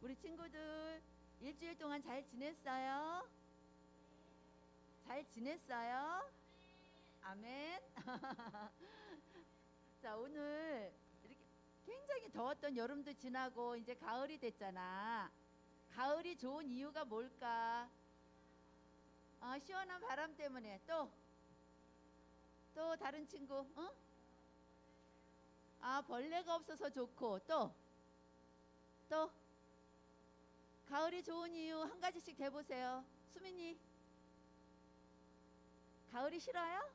우리 친구들 일주일 동안 잘 지냈어요? 잘 지냈어요? 아멘. 자, 오늘 이렇게 굉장히 더웠던 여름도 지나고 이제 가을이 됐잖아. 가을이 좋은 이유가 뭘까? 시원한 바람 때문에. 또 다른 친구, 어? 벌레가 없어서 좋고, 또, 가을이 좋은 이유 한 가지씩 대보세요. 수민이, 가을이 싫어요?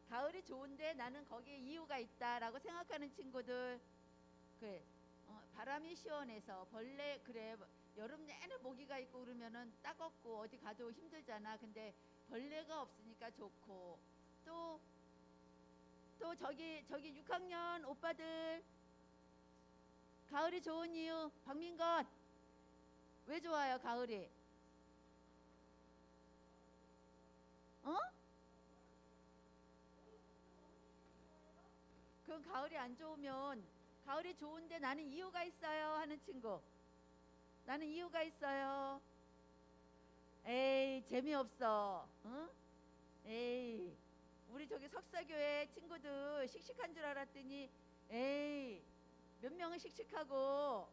가을이 좋은데 나는 거기에 이유가 있다라고 생각하는 친구들, 그래, 바람이 시원해서 벌레, 그래, 여름 내내 모기가 있고 그러면은 따갑고 어디 가도 힘들잖아. 근데 벌레가 없으니까 좋고, 또, 또 저기 6학년 오빠들, 가을이 좋은 이유, 박민건, 왜 좋아요, 가을이? 어? 그럼 가을이 안 좋으면, 가을이 좋은데 나는 이유가 있어요 하는 친구, 나는 이유가 있어요. 에이, 재미없어. 응? 에이, 우리 저기 석사교회 친구들 씩씩한 줄 알았더니, 에이, 몇 명은 씩씩하고.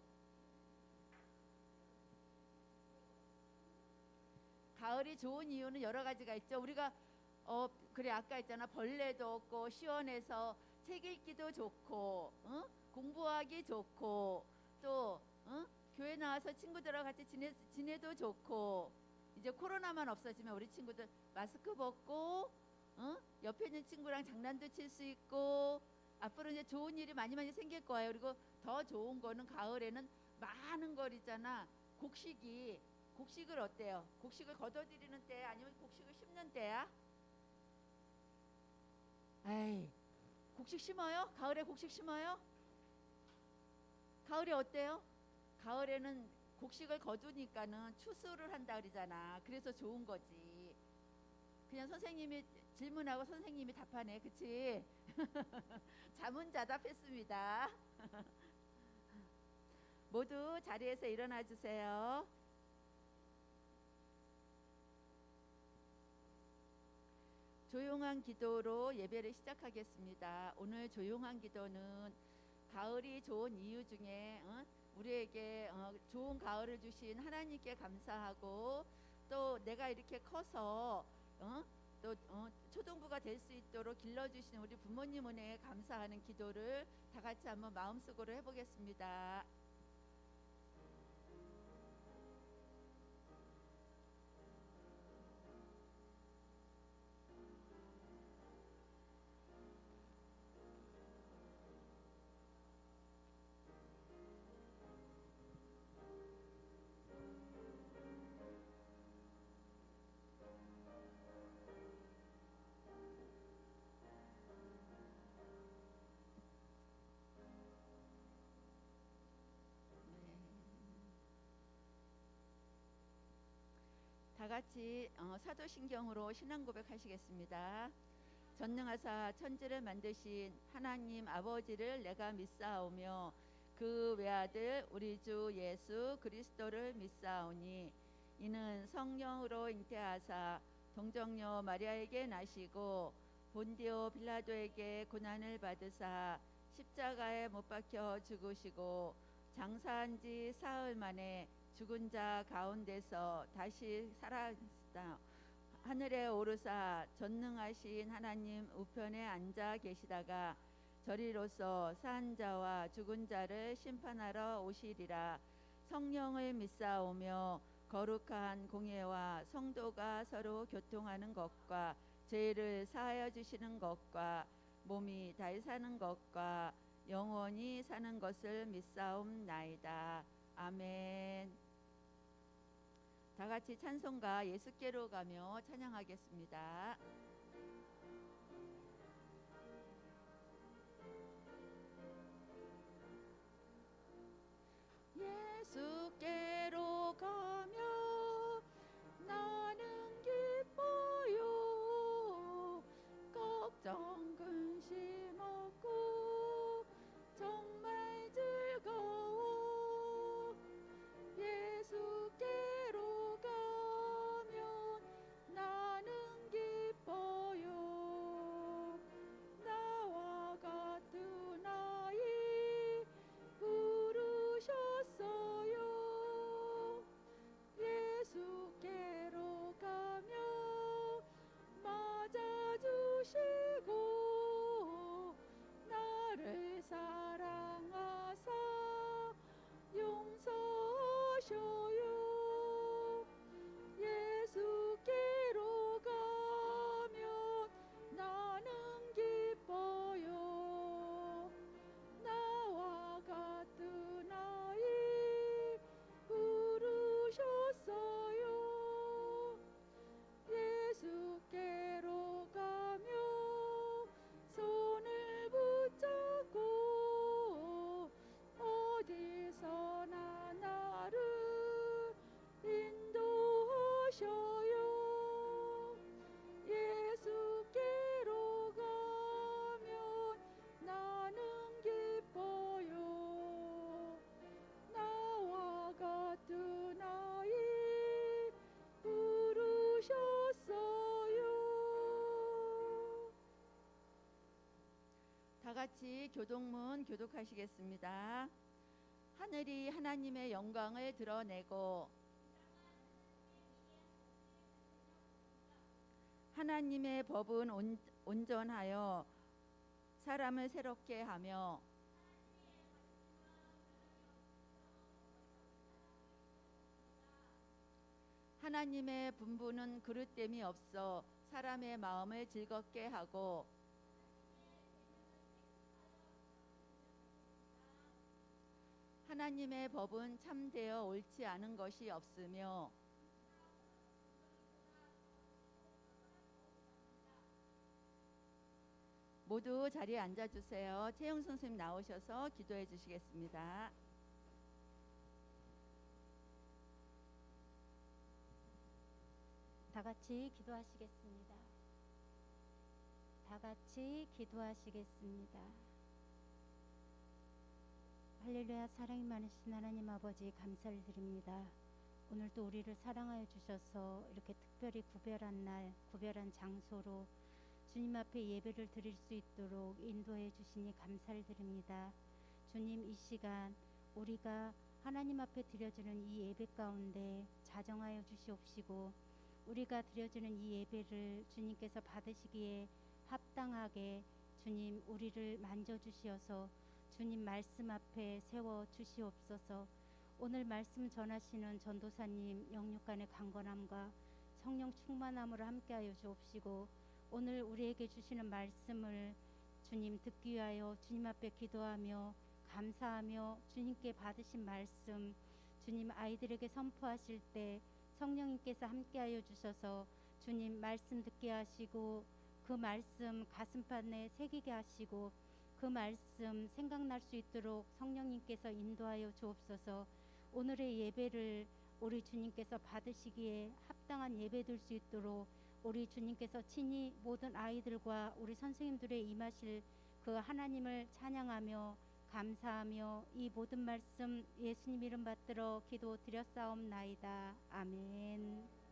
가을이 좋은 이유는 여러 가지가 있죠. 우리가 그래, 아까 했잖아. 벌레도 없고 시원해서 책 읽기도 좋고, 공부하기 좋고, 또 교회 나와서 친구들하고 같이 지내도 좋고. 이제 코로나만 없어지면 우리 친구들 마스크 벗고, 옆에 있는 친구랑 장난도 칠 수 있고, 앞으로 이제 좋은 일이 많이 많이 생길 거예요. 그리고 더 좋은 거는 가을에는 많은 걸 있잖아. 곡식을 어때요? 곡식을 걷어들이는 때 아니면 곡식을 심는 때야? 에이, 곡식 심어요? 가을에 곡식 심어요? 가을에 어때요? 가을에는 곡식을 거두니까는 추수를 한다 그러잖아. 그래서 좋은 거지. 그냥 선생님이 질문하고 선생님이 답하네. 그치? 자문자답했습니다. 모두 자리에서 일어나 주세요. 조용한 기도로 예배를 시작하겠습니다. 오늘 조용한 기도는 가을이 좋은 이유 중에 우리에게 좋은 가을을 주신 하나님께 감사하고, 또 내가 이렇게 커서 또 초등부가 될 수 있도록 길러주신 우리 부모님 은혜에 감사하는 기도를 다 같이 한번 마음속으로 해보겠습니다. 다 같이 사도신경으로 신앙 고백하시겠습니다. 전능하사 천지를 만드신 하나님 아버지를 내가 믿사오며 그 외아들 우리 주 예수 그리스도를 믿사오니, 이는 성령으로 잉태하사 동정녀 마리아에게 나시고 본디오 빌라도에게 고난을 받으사 십자가에 못 박혀 죽으시고 장사한 지 사흘 만에 죽은 자 가운데서 다시 살아났다. 하늘에 오르사 전능하신 하나님 우편에 앉아 계시다가 저리로서 산 자와 죽은 자를 심판하러 오시리라. 성령을 믿사오며 거룩한 공예와 성도가 서로 교통하는 것과 죄를 사하여 주시는 것과 몸이 다시 사는 것과 영원히 사는 것을 믿사옵나이다. 아멘. 다 같이 찬송가 예수께로 가며 찬양하겠습니다. 예수께로 가며 나는 기뻐요. 걱정 근심 없고 정말 즐거워 같이 교동문 교독하시겠습니다. 하늘이 하나님의 영광을 드러내고 하나님의 법은 온전하여 사람을 새롭게 하며 하나님의 분부는 그릇됨이 없어 사람의 마음을 즐겁게 하고 하나님의 법은 참되어 옳지 않은 것이 없으며 모두 자리에 앉아주세요. 채영 선생님 나오셔서 기도해 주시겠습니다. 다 같이 기도하시겠습니다. 다 같이 기도하시겠습니다. 할렐루야. 사랑이 많으신 하나님 아버지 감사를 드립니다. 오늘도 우리를 사랑하여 주셔서 이렇게 특별히 구별한 날, 구별한 장소로 주님 앞에 예배를 드릴 수 있도록 인도해 주시니 감사를 드립니다. 주님, 이 시간 우리가 하나님 앞에 드려지는 이 예배 가운데 자정하여 주시옵시고 우리가 드려지는 이 예배를 주님께서 받으시기에 합당하게 주님 우리를 만져주시어서 주님 말씀 앞에 세워 주시옵소서. 오늘 말씀 전하시는 전도사님 영육간의 강건함과 성령 충만함으로 함께하여 주옵시고 오늘 우리에게 주시는 말씀을 주님 듣기 위하여 주님 앞에 기도하며 감사하며 주님께 받으신 말씀 주님 아이들에게 선포하실 때 성령님께서 함께하여 주셔서 주님 말씀 듣게 하시고 그 말씀 가슴판에 새기게 하시고 그 말씀 생각날 수 있도록 성령님께서 인도하여 주옵소서. 오늘의 예배를 우리 주님께서 받으시기에 합당한 예배 될 수 있도록 우리 주님께서 친히 모든 아이들과 우리 선생님들의 임하실 그 하나님을 찬양하며 감사하며 이 모든 말씀 예수님 이름 받들어 기도 드렸사옵나이다. 아멘.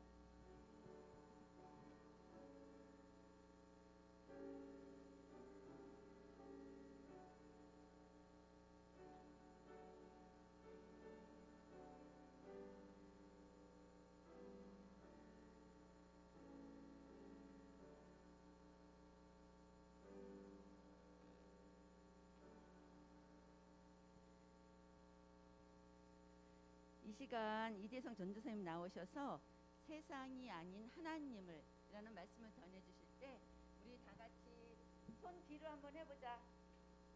이 시간 이대성 전도사님 나오셔서 세상이 아닌 하나님을 라는 말씀을 전해주실 때 우리 다 같이 손 뒤로 한번 해보자.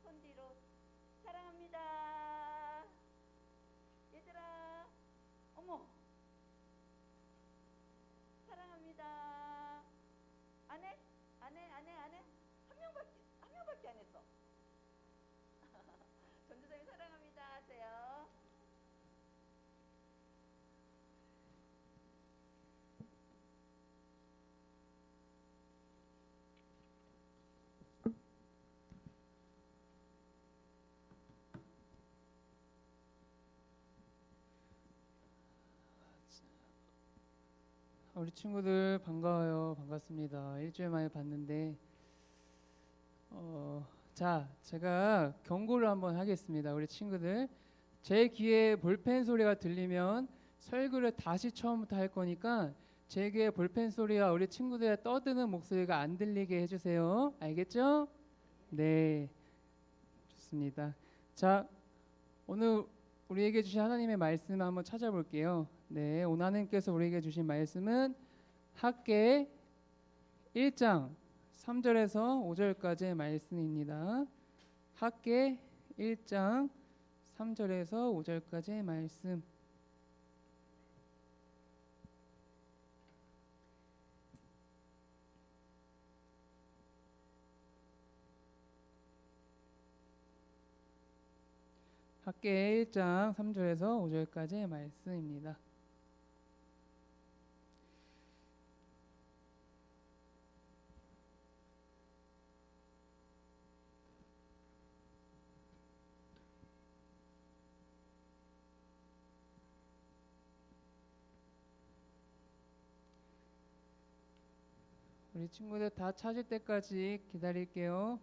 손 뒤로. 사랑합니다. 얘들아, 어머, 사랑합니다. 안 해? 안 해? 안 해? 안 해? 한 명밖에 안 했어. 전도사님 사랑합니다 하세요. 우리 친구들 반가워요. 반갑습니다. 일주일 만에 봤는데 자, 제가 경고를 한번 하겠습니다. 우리 친구들 제 귀에 볼펜 소리가 들리면 설교를 다시 처음부터 할 거니까 제 귀에 볼펜 소리와 우리 친구들의 떠드는 목소리가 안 들리게 해주세요. 알겠죠? 네, 좋습니다. 자, 오늘 우리에게 주신 하나님의 말씀 한번 찾아볼게요. 네, 오늘 하나님께서 우리에게 주신 말씀은 학개 1장 3절에서 5절까지의 말씀입니다. 학개 1장 3절에서 5절까지의 말씀. 학개 1장 3절에서 5절까지의 말씀입니다. 우리 친구들 다 찾을 때까지 기다릴게요.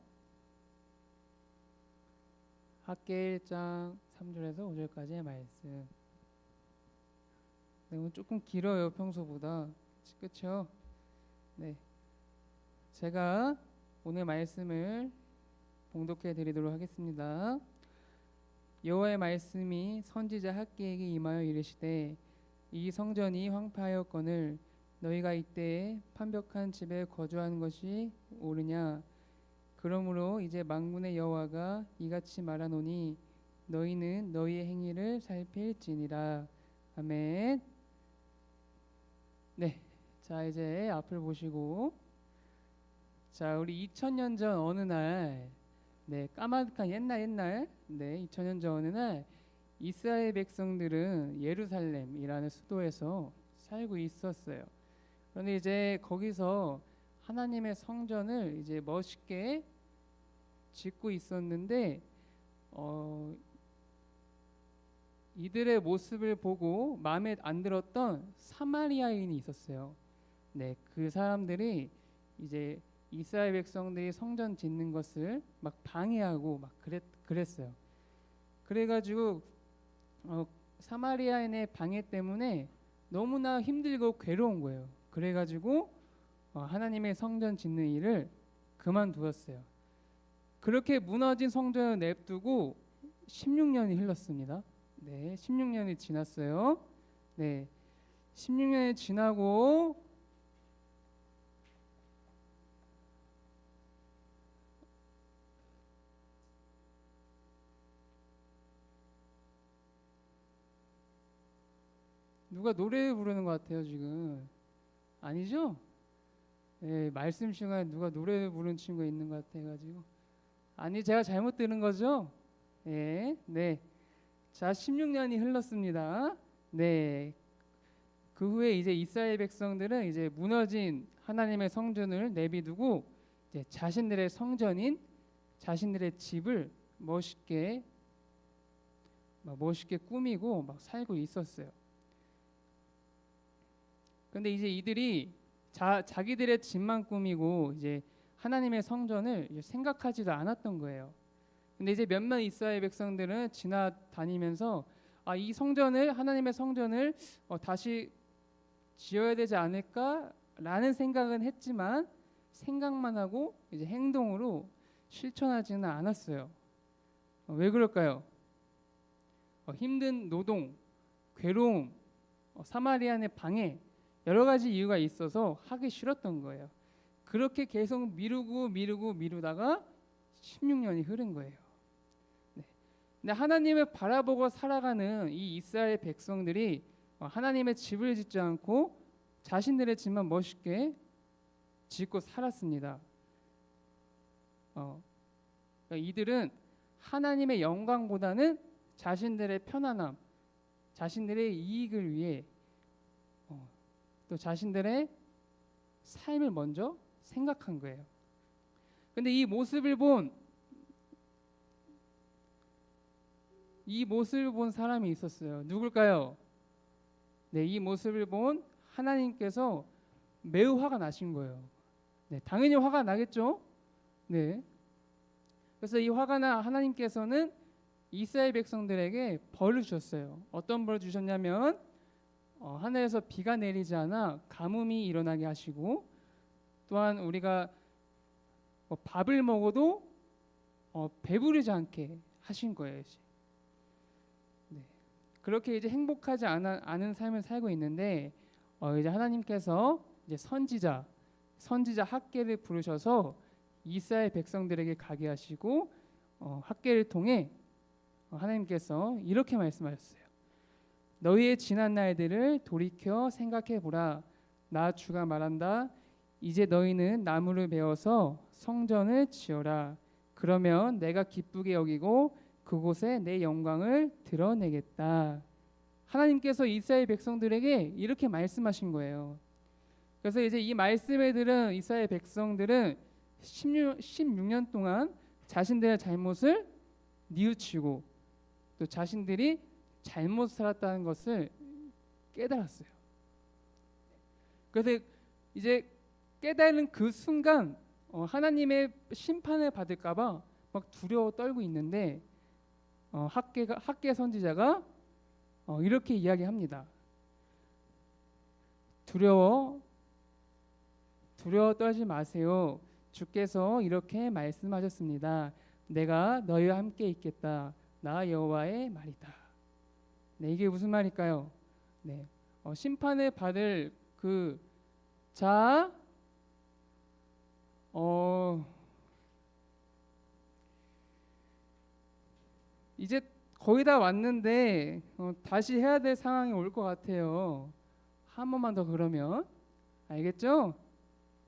학계 1장 3절에서 5절까지의 말씀. 네, 오늘 조금 길어요, 평소보다. 그렇죠? 네, 제가 오늘 말씀을 봉독해 드리도록 하겠습니다. 여호와의 말씀이 선지자 학개에게 임하여 이르시되 이 성전이 황폐하였거늘 너희가 이때에 판벽한 집에 거주하는 것이 옳으냐. 그러므로 이제 만군의 여호와가 이같이 말하노니 너희는 너희의 행위를 살필지니라. 아멘. 네, 자 이제 앞을 보시고, 자 우리 2000년 전 어느 날, 네 까마득한 옛날, 네 2000년 전 어느 날 이스라엘 백성들은 예루살렘이라는 수도에서 살고 있었어요. 그런데 이제 거기서 하나님의 성전을 이제 멋있게 짓고 있었는데 이들의 모습을 보고 마음에 안 들었던 사마리아인이 있었어요. 네, 그 사람들이 이제 이스라엘 백성들이 성전 짓는 것을 막 방해하고 막 그랬어요. 그래가지고 사마리아인의 방해 때문에 너무나 힘들고 괴로운 거예요. 그래가지고 하나님의 성전 짓는 일을 그만두었어요. 그렇게 무너진 성전을 냅두고 16년이 흘렀습니다. 네, 16년이 지났어요. 네, 16년이 지나고 누가 노래 부르는 것 같아요 지금. 아니죠? 네, 말씀 시간에 누가 노래 부르는 친구가 있는 것 같아가지고. 아니, 제가 잘못 들은 거죠? 네, 네. 자, 16년이 흘렀습니다. 네. 그 후에 이제 이스라엘 백성들은 이제 무너진 하나님의 성전을 내비두고 이제 자신들의 성전인 자신들의 집을 멋있게 꾸미고 막 살고 있었어요. 근데 이제 이들이 자기들의 집만 꾸미고 이제 하나님의 성전을 이제 생각하지도 않았던 거예요. 근데 이제 몇몇 이스라엘 백성들은 지나다니면서 이 성전을, 하나님의 성전을 다시 지어야 되지 않을까라는 생각은 했지만 생각만 하고 이제 행동으로 실천하지는 않았어요. 왜 그럴까요? 힘든 노동, 괴로움, 사마리아인의 방해, 여러 가지 이유가 있어서 하기 싫었던 거예요. 그렇게 계속 미루다가 16년이 흐른 거예요. 네. 근데 하나님을 바라보고 살아가는 이 이스라엘 백성들이 하나님의 집을 짓지 않고 자신들의 집만 멋있게 짓고 살았습니다. 그러니까 이들은 하나님의 영광보다는 자신들의 편안함, 자신들의 이익을 위해 또 자신들의 삶을 먼저 생각한 거예요. 근데 이 모습을 본 사람이 있었어요. 누굴까요? 네, 이 모습을 본 하나님께서 매우 화가 나신 거예요. 네, 당연히 화가 나겠죠. 네. 그래서 이 화가 나 하나님께서는 이스라엘 백성들에게 벌을 주셨어요. 어떤 벌을 주셨냐면 하늘에서 비가 내리지 않아 가뭄이 일어나게 하시고, 또한 우리가 밥을 먹어도 배부르지 않게 하신 거예요. 네. 그렇게 이제 행복하지 않은 삶을 살고 있는데 이제 하나님께서 이제 선지자 학개를 부르셔서 이스라엘 백성들에게 가게 하시고 학개를 통해 하나님께서 이렇게 말씀하셨어요. 너희의 지난 날들을 돌이켜 생각해 보라. 나 주가 말한다. 이제 너희는 나무를 베어서 성전을 지어라. 그러면 내가 기쁘게 여기고 그곳에 내 영광을 드러내겠다. 하나님께서 이스라엘 백성들에게 이렇게 말씀하신 거예요. 그래서 이제 이 말씀에 들은 이스라엘 백성들은 16년 동안 자신들의 잘못을 뉘우치고 또 자신들이 잘못 살았다는 것을 깨달았어요. 그래서 이제 깨달은 그 순간 하나님의 심판을 받을까봐 막 두려워 떨고 있는데 학계 선지자가 이렇게 이야기합니다. 두려워 떨지 마세요. 주께서 이렇게 말씀하셨습니다. 내가 너희와 함께 있겠다. 나 여호와의 말이다. 네, 이게 무슨 말일까요? 네, 심판을 받을 이제 거의 다 왔는데 다시 해야 될 상황이 올 것 같아요. 한 번만 더 그러면 알겠죠?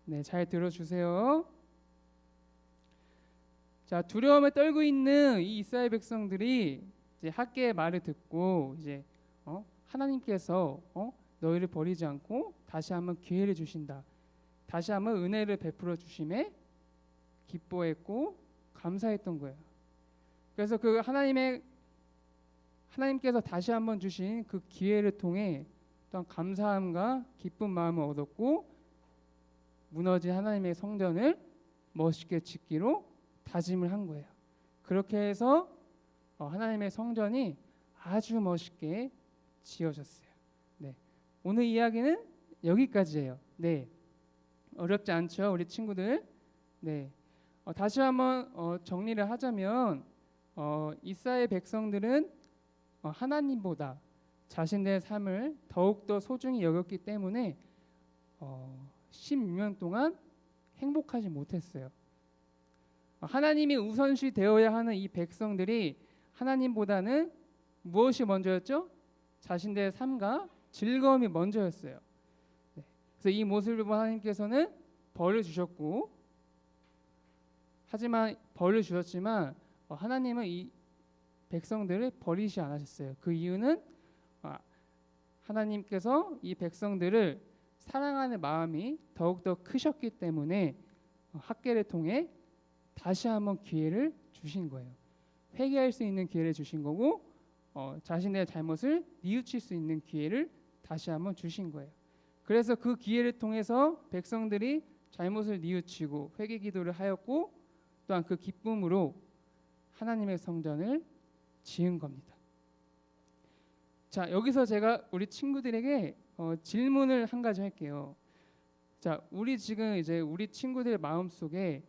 네, 잘 들어주세요. 자, 두려움에 떨고 있는 이 이스라엘 백성들이 이제 학계의 말을 듣고 이제 하나님께서 너희를 버리지 않고 다시 한번 기회를 주신다. 다시 한번 은혜를 베풀어 주심에 기뻐했고 감사했던 거예요. 그래서 그 하나님께서 다시 한번 주신 그 기회를 통해 또한 감사함과 기쁜 마음을 얻었고 무너진 하나님의 성전을 멋있게 짓기로 다짐을 한 거예요. 그렇게 해서 하나님의 성전이 아주 멋있게 지어졌어요. 네, 오늘 이야기는 여기까지예요. 네, 어렵지 않죠, 우리 친구들? 네, 다시 한번 정리를 하자면 이스라엘 백성들은 하나님보다 자신들의 삶을 더욱더 소중히 여겼기 때문에 16년 동안 행복하지 못했어요. 하나님이 우선시 되어야 하는 이 백성들이 하나님보다는 무엇이 먼저였죠? 자신들의 삶과 즐거움이 먼저였어요. 네. 그래서 이 모습을 본 하나님께서는 벌을 주셨고, 하지만 벌을 주셨지만 하나님은 이 백성들을 버리지 않으셨어요. 그 이유는 하나님께서 이 백성들을 사랑하는 마음이 더욱더 크셨기 때문에 학계를 통해 다시 한번 기회를 주신 거예요. 회개할 수 있는 기회를 주신 거고 자신의 잘못을 뉘우칠 수 있는 기회를 다시 한번 주신 거예요. 그래서 그 기회를 통해서 백성들이 잘못을 뉘우치고 회개 기도를 하였고 또한 그 기쁨으로 하나님의 성전을 지은 겁니다. 자, 여기서 제가 우리 친구들에게 질문을 한 가지 할게요. 자, 우리 지금 이제 우리 친구들 마음속에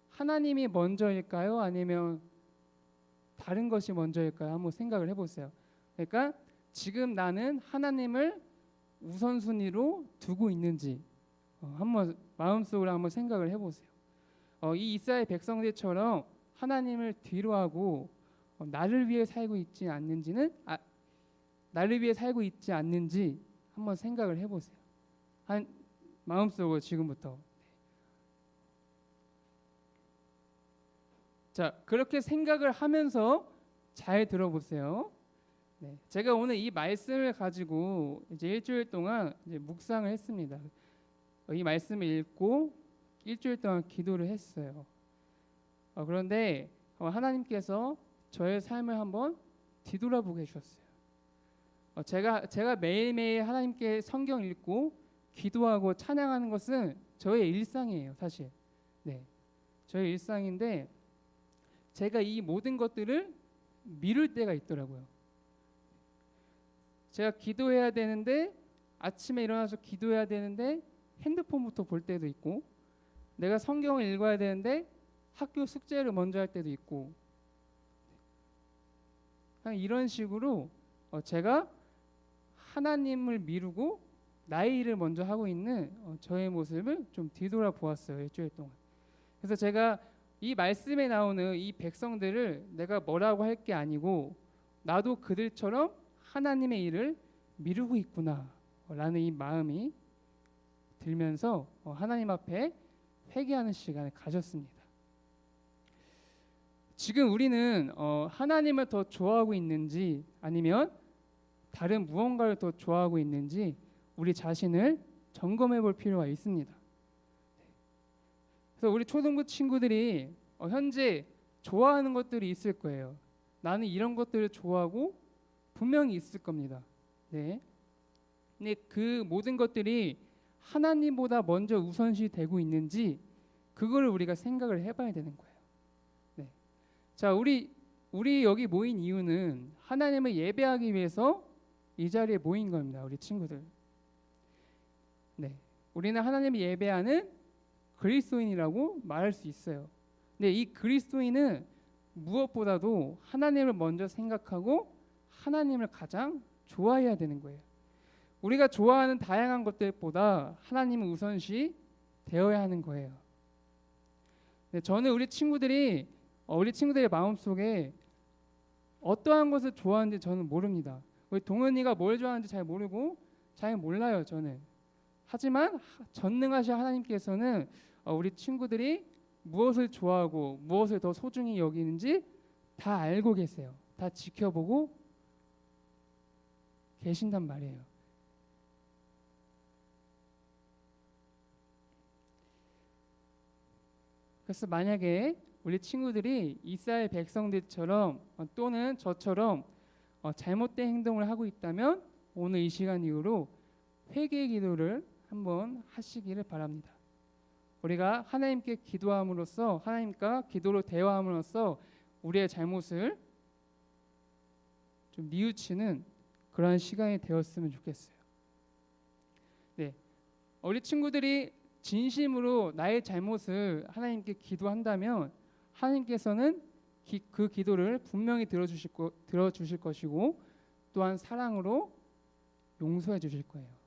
하나님이 먼저일까요? 아니면 다른 것이 먼저일까요? 한번 생각을 해보세요. 그러니까 지금 나는 하나님을 우선순위로 두고 있는지 한번 마음속으로 한번 생각을 해보세요. 이 이스라엘 백성들처럼 하나님을 뒤로하고 나를 위해 살고 있지 않는지 한번 생각을 해보세요. 한 마음속으로 지금부터. 자, 그렇게 생각을 하면서 잘 들어보세요. 네, 제가 오늘 이 말씀을 가지고 이제 일주일 동안 이제 묵상을 했습니다. 이 말씀을 읽고 일주일 동안 기도를 했어요. 그런데 하나님께서 저의 삶을 한번 뒤돌아보게 해주셨어요. 제가 매일매일 하나님께 성경 읽고 기도하고 찬양하는 것은 저의 일상이에요, 사실. 네, 저의 일상인데 제가 이 모든 것들을 미룰 때가 있더라고요. 제가 기도해야 되는데 아침에 일어나서 기도해야 되는데 핸드폰부터 볼 때도 있고, 내가 성경을 읽어야 되는데 학교 숙제를 먼저 할 때도 있고, 이런 식으로 제가 하나님을 미루고 나의 일을 먼저 하고 있는 저의 모습을 좀 뒤돌아 보았어요, 일주일 동안. 그래서 제가 이 말씀에 나오는 이 백성들을 내가 뭐라고 할 게 아니고 나도 그들처럼 하나님의 일을 미루고 있구나 라는 이 마음이 들면서 하나님 앞에 회개하는 시간을 가졌습니다. 지금 우리는 하나님을 더 좋아하고 있는지 아니면 다른 무언가를 더 좋아하고 있는지 우리 자신을 점검해 볼 필요가 있습니다. 그래서 우리 초등부 친구들이 현재 좋아하는 것들이 있을 거예요. 나는 이런 것들을 좋아하고 분명히 있을 겁니다. 네. 근데 그 모든 것들이 하나님보다 먼저 우선시 되고 있는지 그거를 우리가 생각을 해봐야 되는 거예요. 네. 자, 우리 우리 여기 모인 이유는 하나님을 예배하기 위해서 이 자리에 모인 겁니다. 우리 친구들. 네. 우리는 하나님을 예배하는 그리스도인이라고 말할 수 있어요. 근데 이 그리스도인은 무엇보다도 하나님을 먼저 생각하고 하나님을 가장 좋아해야 되는 거예요. 우리가 좋아하는 다양한 것들보다 하나님은 우선시 되어야 하는 거예요. 네, 저는 우리 친구들의 마음속에 어떠한 것을 좋아하는지 저는 모릅니다. 우리 동현이가 뭘 좋아하는지 잘 모르고 잘 몰라요, 저는. 하지만 전능하신 하나님께서는 우리 친구들이 무엇을 좋아하고 무엇을 더 소중히 여기는지 다 알고 계세요. 다 지켜보고 계신단 말이에요. 그래서 만약에 우리 친구들이 이스라엘 백성들처럼 또는 저처럼 잘못된 행동을 하고 있다면 오늘 이 시간 이후로 회개의 기도를 한번 하시기를 바랍니다. 우리가 하나님께 기도함으로써 하나님과 기도로 대화함으로써 우리의 잘못을 좀 뉘우치는 그런 시간이 되었으면 좋겠어요. 네, 우리 친구들이 진심으로 나의 잘못을 하나님께 기도한다면 하나님께서는 그 기도를 분명히 들어주실 것이고 또한 사랑으로 용서해 주실 거예요.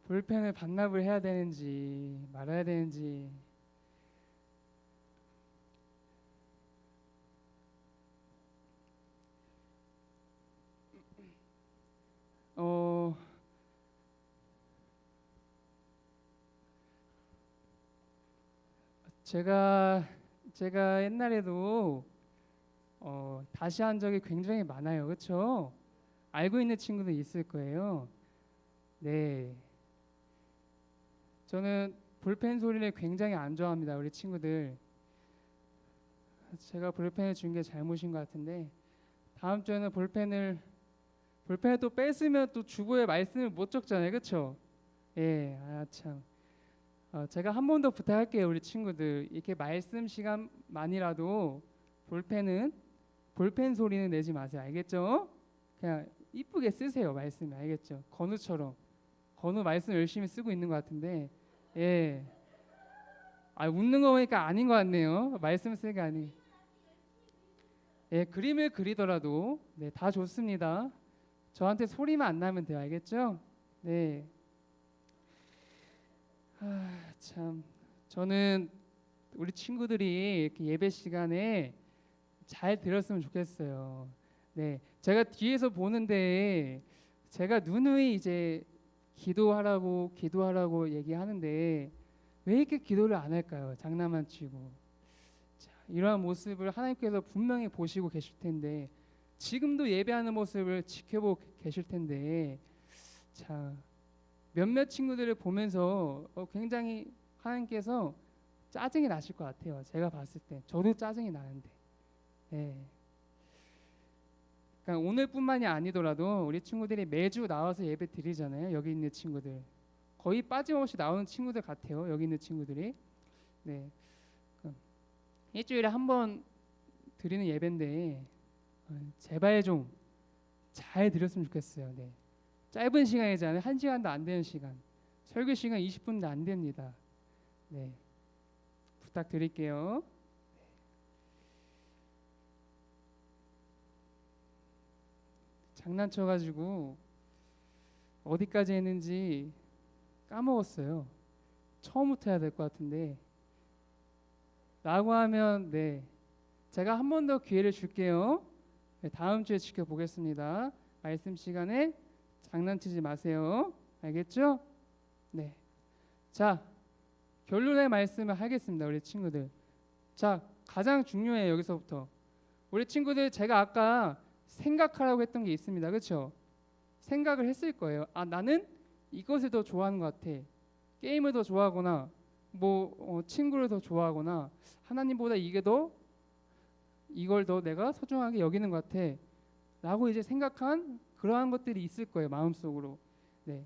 볼펜을 반납을 해야 되는지 말아야 되는지 제가 옛날에도 다시 한 적이 굉장히 많아요. 그렇죠? 알고 있는 친구들 있을 거예요. 네. 저는 볼펜 소리를 굉장히 안 좋아합니다. 우리 친구들. 제가 볼펜을 준 게 잘못인 것 같은데 다음 주에는 볼펜을 또 뺐으면 또 주보에 말씀을 못 적잖아요. 그렇죠? 예. 참. 제가 한 번 더 부탁할게요. 우리 친구들. 이렇게 말씀 시간만이라도 볼펜 소리는 내지 마세요. 알겠죠? 그냥 이쁘게 쓰세요. 말씀. 알겠죠? 건우처럼. 건우 말씀 열심히 쓰고 있는 것 같은데 예. 웃는 거 보니까 아닌 것 같네요. 말씀 쓰는 게 아니. 예, 그림을 그리더라도 네, 다 좋습니다. 저한테 소리만 안 나면 돼요. 알겠죠? 네. 참 저는 우리 친구들이 이렇게 예배 시간에 잘 들었으면 좋겠어요. 네. 제가 뒤에서 보는데 제가 누누이 이제 기도하라고 얘기하는데 왜 이렇게 기도를 안 할까요? 장난만 치고. 자, 이러한 모습을 하나님께서 분명히 보시고 계실 텐데 지금도 예배하는 모습을 지켜보고 계실 텐데 자, 몇몇 친구들을 보면서 굉장히 하나님께서 짜증이 나실 것 같아요. 제가 봤을 때 저도 짜증이 나는데 네. 그러니까 오늘뿐만이 아니더라도 우리 친구들이 매주 나와서 예배 드리잖아요. 여기 있는 친구들 거의 빠짐없이 나오는 친구들 같아요. 여기 있는 친구들이 네. 일주일에 한 번 드리는 예배인데 제발 좀 잘 드렸으면 좋겠어요. 네. 짧은 시간이잖아요. 1시간도 안 되는 시간. 설교 시간 20분도 안 됩니다. 네. 부탁드릴게요. 장난쳐가지고 어디까지 했는지 까먹었어요. 처음부터 해야 될 것 같은데 라고 하면 네 제가 한 번 더 기회를 줄게요. 네, 다음 주에 지켜보겠습니다. 말씀 시간에 장난치지 마세요. 알겠죠? 네. 자 결론의 말씀을 하겠습니다. 우리 친구들. 자 가장 중요해요. 여기서부터 우리 친구들 제가 아까 생각하라고 했던 게 있습니다. 그렇죠? 생각을 했을 거예요. 나는 이것을 더 좋아하는 것 같아. 게임을 더 좋아하거나 친구를 더 좋아하거나 하나님보다 이걸 더 내가 소중하게 여기는 것 같아 라고 이제 생각한 그러한 것들이 있을 거예요. 마음속으로. 네.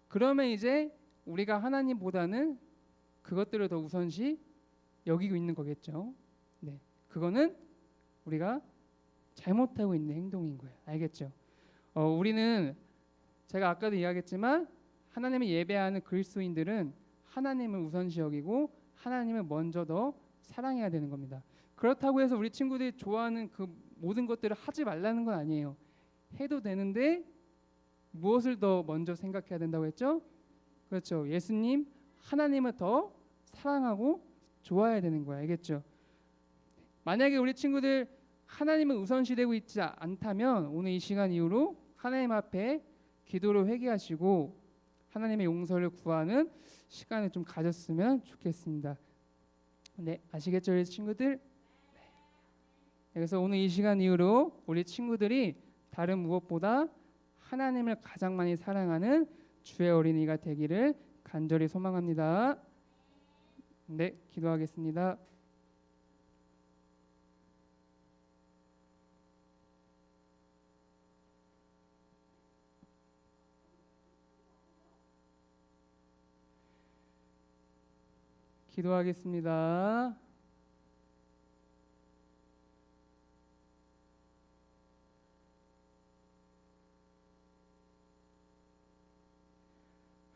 그러면 이제 우리가 하나님보다는 그것들을 더 우선시 여기고 있는 거겠죠. 네. 그거는 우리가 잘못하고 있는 행동인 거예요. 알겠죠? 우리는 제가 아까도 이야기했지만 하나님을 예배하는 그리스도인들은 하나님을 우선시 여기고 하나님을 먼저 더 사랑해야 되는 겁니다. 그렇다고 해서 우리 친구들이 좋아하는 그 모든 것들을 하지 말라는 건 아니에요. 해도 되는데 무엇을 더 먼저 생각해야 된다고 했죠? 그렇죠. 예수님, 하나님을 더 사랑하고 좋아해야 되는 거야. 알겠죠? 만약에 우리 친구들 하나님을 우선시 되고 있지 않다면 오늘 이 시간 이후로 하나님 앞에 기도로 회개하시고 하나님의 용서를 구하는 시간을 좀 가졌으면 좋겠습니다. 네, 아시겠죠, 우리 친구들? 네. 그래서 오늘 이 시간 이후로 우리 친구들이 다른 무엇보다 하나님을 가장 많이 사랑하는 주의 어린이가 되기를 간절히 소망합니다. 네, 기도하겠습니다. 기도하겠습니다.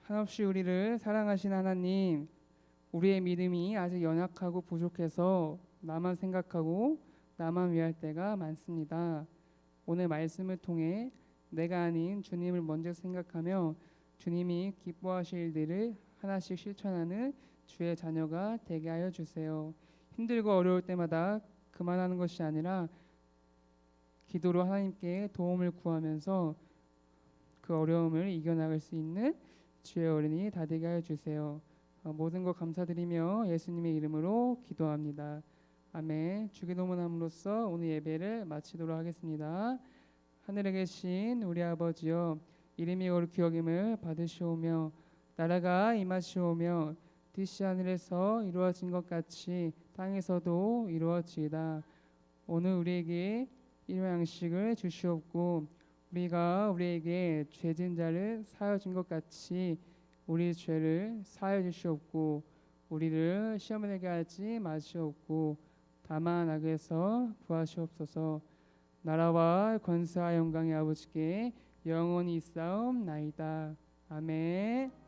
한없이 우리를 사랑하신 하나님, 우리의 믿음이 아직 연약하고 부족해서 나만 생각하고 나만 위할 때가 많습니다. 오늘 말씀을 통해 내가 아닌 주님을 먼저 생각하며 주님이 기뻐하실 일들을 하나씩 실천하는 주의 자녀가 되게 하여 주세요. 힘들고 어려울 때마다 그만하는 것이 아니라 기도로 하나님께 도움을 구하면서 그 어려움을 이겨나갈 수 있는 주의 어린이 다 되게 하여 주세요. 모든 것 감사드리며 예수님의 이름으로 기도합니다. 아멘. 주기도문함으로써 오늘 예배를 마치도록 하겠습니다. 하늘에 계신 우리 아버지여, 이름이 거룩히 여김을 받으시오며 나라가 임하시오며 뜻이 하늘에서 이루어진 것 같이 땅에서도 이루어지이다. 오늘 우리에게 일용할 양식을 주시옵고 우리가 우리에게 죄진 자를 사하여 준 것 같이 우리 죄를 사하여 주시옵고 우리를 시험에 들게 하지 마시옵고 다만 악에서 구하시옵소서. 나라와 권세와 영광의 아버지께 영원히 있사옵나이다. 아멘.